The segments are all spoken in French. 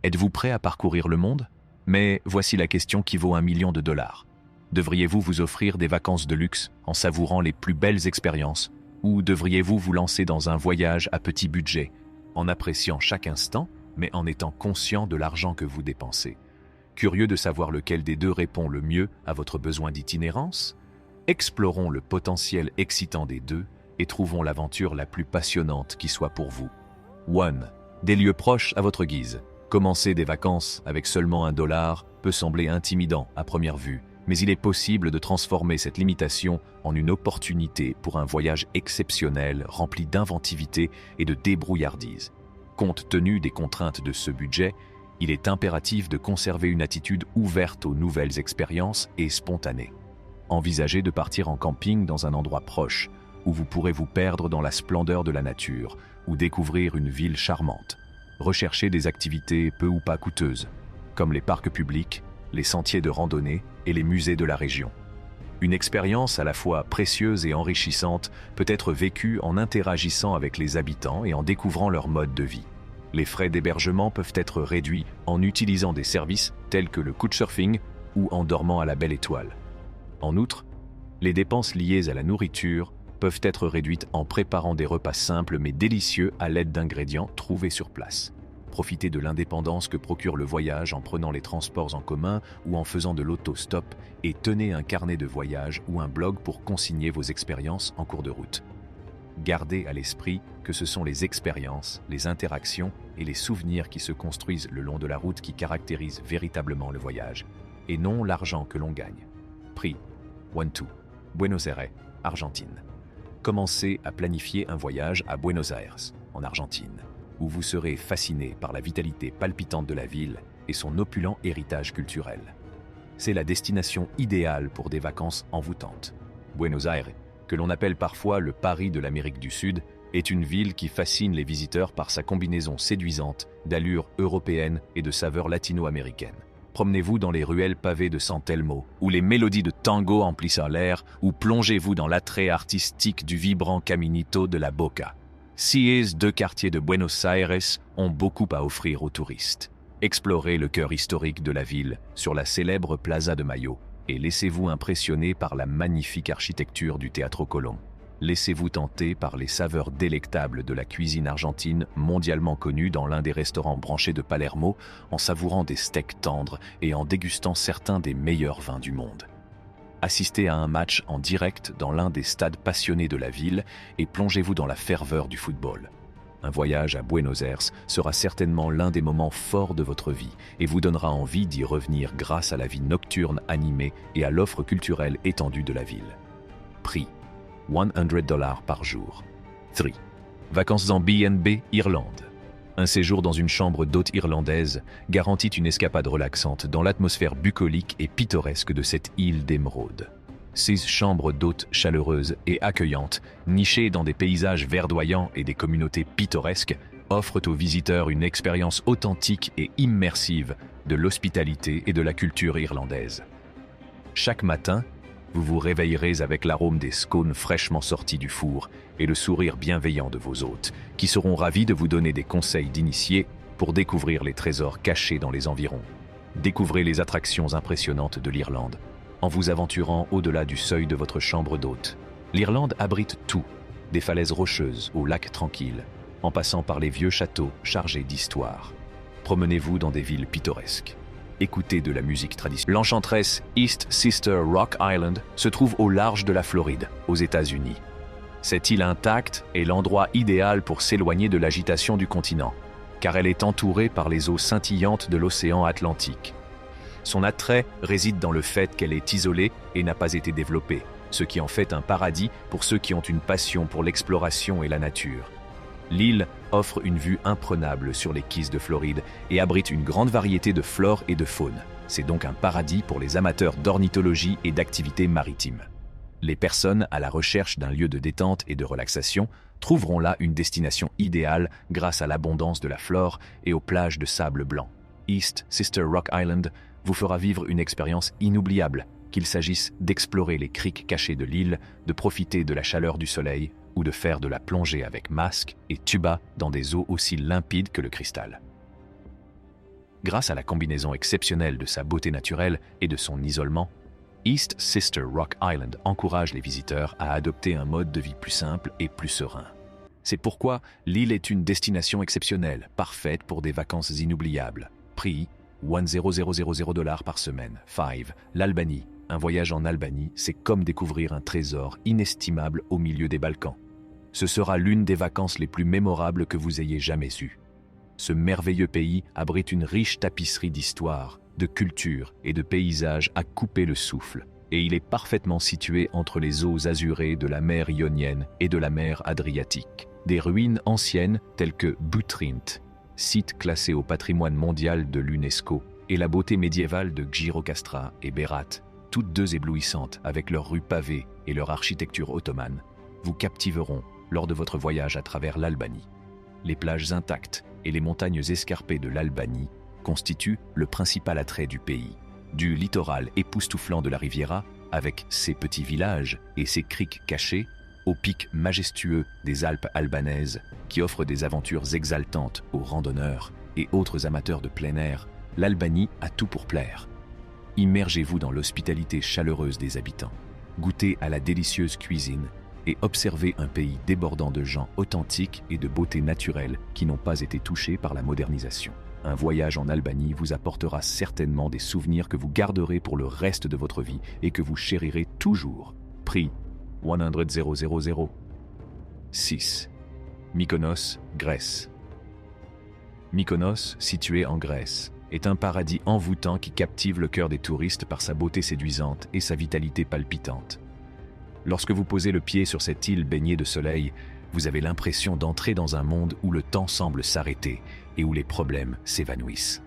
Êtes-vous prêt à parcourir le monde? Mais voici la question qui vaut $1 million. Devriez-vous vous offrir des vacances de luxe en savourant les plus belles expériences? Ou devriez-vous vous lancer dans un voyage à petit budget, en appréciant chaque instant, mais en étant conscient de l'argent que vous dépensez? Curieux de savoir lequel des deux répond le mieux à votre besoin d'itinérance? Explorons le potentiel excitant des deux et trouvons l'aventure la plus passionnante qui soit pour vous. 1. Des lieux proches à votre guise. Commencer des vacances avec seulement $1 peut sembler intimidant à première vue, mais il est possible de transformer cette limitation en une opportunité pour un voyage exceptionnel rempli d'inventivité et de débrouillardise. Compte tenu des contraintes de ce budget, il est impératif de conserver une attitude ouverte aux nouvelles expériences et spontanée. Envisagez de partir en camping dans un endroit proche, où vous pourrez vous perdre dans la splendeur de la nature ou découvrir une ville charmante. Recherchez des activités peu ou pas coûteuses, comme les parcs publics, les sentiers de randonnée et les musées de la région. Une expérience à la fois précieuse et enrichissante peut être vécue en interagissant avec les habitants et en découvrant leur mode de vie. Les frais d'hébergement peuvent être réduits en utilisant des services tels que le couchsurfing ou en dormant à la belle étoile. En outre, les dépenses liées à la nourriture peuvent être réduites en préparant des repas simples mais délicieux à l'aide d'ingrédients trouvés sur place. Profitez de l'indépendance que procure le voyage en prenant les transports en commun ou en faisant de l'autostop et tenez un carnet de voyage ou un blog pour consigner vos expériences en cours de route. Gardez à l'esprit que ce sont les expériences, les interactions et les souvenirs qui se construisent le long de la route qui caractérisent véritablement le voyage, et non l'argent que l'on gagne. Prix 1-2, Buenos Aires, Argentine. Commencez à planifier un voyage à Buenos Aires, en Argentine, où vous serez fasciné par la vitalité palpitante de la ville et son opulent héritage culturel. C'est la destination idéale pour des vacances envoûtantes. Buenos Aires, que l'on appelle parfois le Paris de l'Amérique du Sud, est une ville qui fascine les visiteurs par sa combinaison séduisante d'allures européennes et de saveurs latino-américaines. Promenez-vous dans les ruelles pavées de San Telmo, où les mélodies de tango emplissent l'air, ou plongez-vous dans l'attrait artistique du vibrant Caminito de la Boca. Ces deux quartiers de Buenos Aires ont beaucoup à offrir aux touristes. Explorez le cœur historique de la ville sur la célèbre Plaza de Mayo et laissez-vous impressionner par la magnifique architecture du Teatro Colón. Laissez-vous tenter par les saveurs délectables de la cuisine argentine mondialement connue dans l'un des restaurants branchés de Palermo en savourant des steaks tendres et en dégustant certains des meilleurs vins du monde. Assistez à un match en direct dans l'un des stades passionnés de la ville et plongez-vous dans la ferveur du football. Un voyage à Buenos Aires sera certainement l'un des moments forts de votre vie et vous donnera envie d'y revenir grâce à la vie nocturne animée et à l'offre culturelle étendue de la ville. Prix $100 par jour. 3. Vacances en B&B, Irlande. Un séjour dans une chambre d'hôte irlandaise garantit une escapade relaxante dans l'atmosphère bucolique et pittoresque de cette île d'émeraude. Ces chambres d'hôtes chaleureuses et accueillantes, nichées dans des paysages verdoyants et des communautés pittoresques, offrent aux visiteurs une expérience authentique et immersive de l'hospitalité et de la culture irlandaise. Chaque matin, vous vous réveillerez avec l'arôme des scones fraîchement sortis du four et le sourire bienveillant de vos hôtes, qui seront ravis de vous donner des conseils d'initiés pour découvrir les trésors cachés dans les environs. Découvrez les attractions impressionnantes de l'Irlande, en vous aventurant au-delà du seuil de votre chambre d'hôte. L'Irlande abrite tout, des falaises rocheuses aux lacs tranquilles, en passant par les vieux châteaux chargés d'histoire. Promenez-vous dans des villes pittoresques. Écoutez de la musique traditionnelle. L'enchanteresse East Sister Rock Island se trouve au large de la Floride, aux États-Unis. Cette île intacte est l'endroit idéal pour s'éloigner de l'agitation du continent, car elle est entourée par les eaux scintillantes de l'océan Atlantique. Son attrait réside dans le fait qu'elle est isolée et n'a pas été développée, ce qui en fait un paradis pour ceux qui ont une passion pour l'exploration et la nature. L'île offre une vue imprenable sur les quays de Floride et abrite une grande variété de flore et de faune. C'est donc un paradis pour les amateurs d'ornithologie et d'activités maritimes. Les personnes à la recherche d'un lieu de détente et de relaxation trouveront là une destination idéale grâce à l'abondance de la flore et aux plages de sable blanc. East Sister Rock Island vous fera vivre une expérience inoubliable, qu'il s'agisse d'explorer les criques cachées de l'île, de profiter de la chaleur du soleil ou de faire de la plongée avec masque et tuba dans des eaux aussi limpides que le cristal. Grâce à la combinaison exceptionnelle de sa beauté naturelle et de son isolement, East Sister Rock Island encourage les visiteurs à adopter un mode de vie plus simple et plus serein. C'est pourquoi l'île est une destination exceptionnelle, parfaite pour des vacances inoubliables. Prix $10,000 par semaine. 5. L'Albanie. Un voyage en Albanie, c'est comme découvrir un trésor inestimable au milieu des Balkans. Ce sera l'une des vacances les plus mémorables que vous ayez jamais eues. Ce merveilleux pays abrite une riche tapisserie d'histoire, de culture et de paysages à couper le souffle, et il est parfaitement situé entre les eaux azurées de la mer Ionienne et de la mer Adriatique. Des ruines anciennes telles que Butrint, site classé au patrimoine mondial de l'UNESCO, et la beauté médiévale de Gjirokastra et Berat, toutes deux éblouissantes avec leurs rues pavées et leur architecture ottomane, vous captiveront lors de votre voyage à travers l'Albanie. Les plages intactes et les montagnes escarpées de l'Albanie constituent le principal attrait du pays. Du littoral époustouflant de la Riviera, avec ses petits villages et ses criques cachées, aux pics majestueux des Alpes albanaises qui offrent des aventures exaltantes aux randonneurs et autres amateurs de plein air, l'Albanie a tout pour plaire. Immergez-vous dans l'hospitalité chaleureuse des habitants, goûtez à la délicieuse cuisine et observez un pays débordant de gens authentiques et de beauté naturelle qui n'ont pas été touchés par la modernisation. Un voyage en Albanie vous apportera certainement des souvenirs que vous garderez pour le reste de votre vie et que vous chérirez toujours. Prix $100,000. 6. Mykonos, Grèce. Mykonos, situé en Grèce, est un paradis envoûtant qui captive le cœur des touristes par sa beauté séduisante et sa vitalité palpitante. Lorsque vous posez le pied sur cette île baignée de soleil, vous avez l'impression d'entrer dans un monde où le temps semble s'arrêter et où les problèmes s'évanouissent.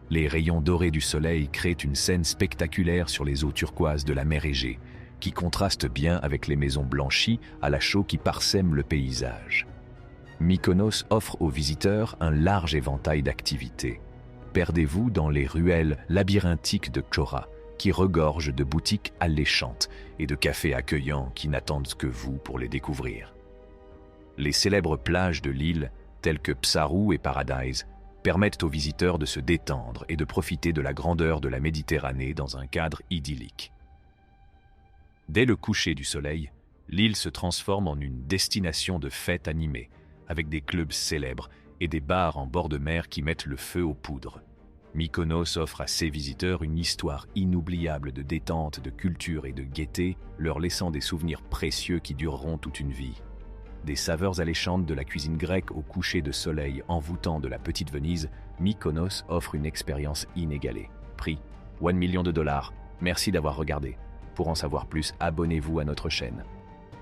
Les rayons dorés du soleil créent une scène spectaculaire sur les eaux turquoises de la mer Égée, qui contraste bien avec les maisons blanchies à la chaux qui parsèment le paysage. Mykonos offre aux visiteurs un large éventail d'activités. Perdez-vous dans les ruelles labyrinthiques de Chora, qui regorgent de boutiques alléchantes et de cafés accueillants qui n'attendent que vous pour les découvrir. Les célèbres plages de l'île, telles que Psarou et Paradise, permettent aux visiteurs de se détendre et de profiter de la grandeur de la Méditerranée dans un cadre idyllique. Dès le coucher du soleil, l'île se transforme en une destination de fêtes animées, avec des clubs célèbres et des bars en bord de mer qui mettent le feu aux poudres. Mykonos offre à ses visiteurs une histoire inoubliable de détente, de culture et de gaieté, leur laissant des souvenirs précieux qui dureront toute une vie. Des saveurs alléchantes de la cuisine grecque au coucher de soleil envoûtant de la petite Venise, Mykonos offre une expérience inégalée. Prix $1 million. Merci d'avoir regardé. Pour en savoir plus, abonnez-vous à notre chaîne.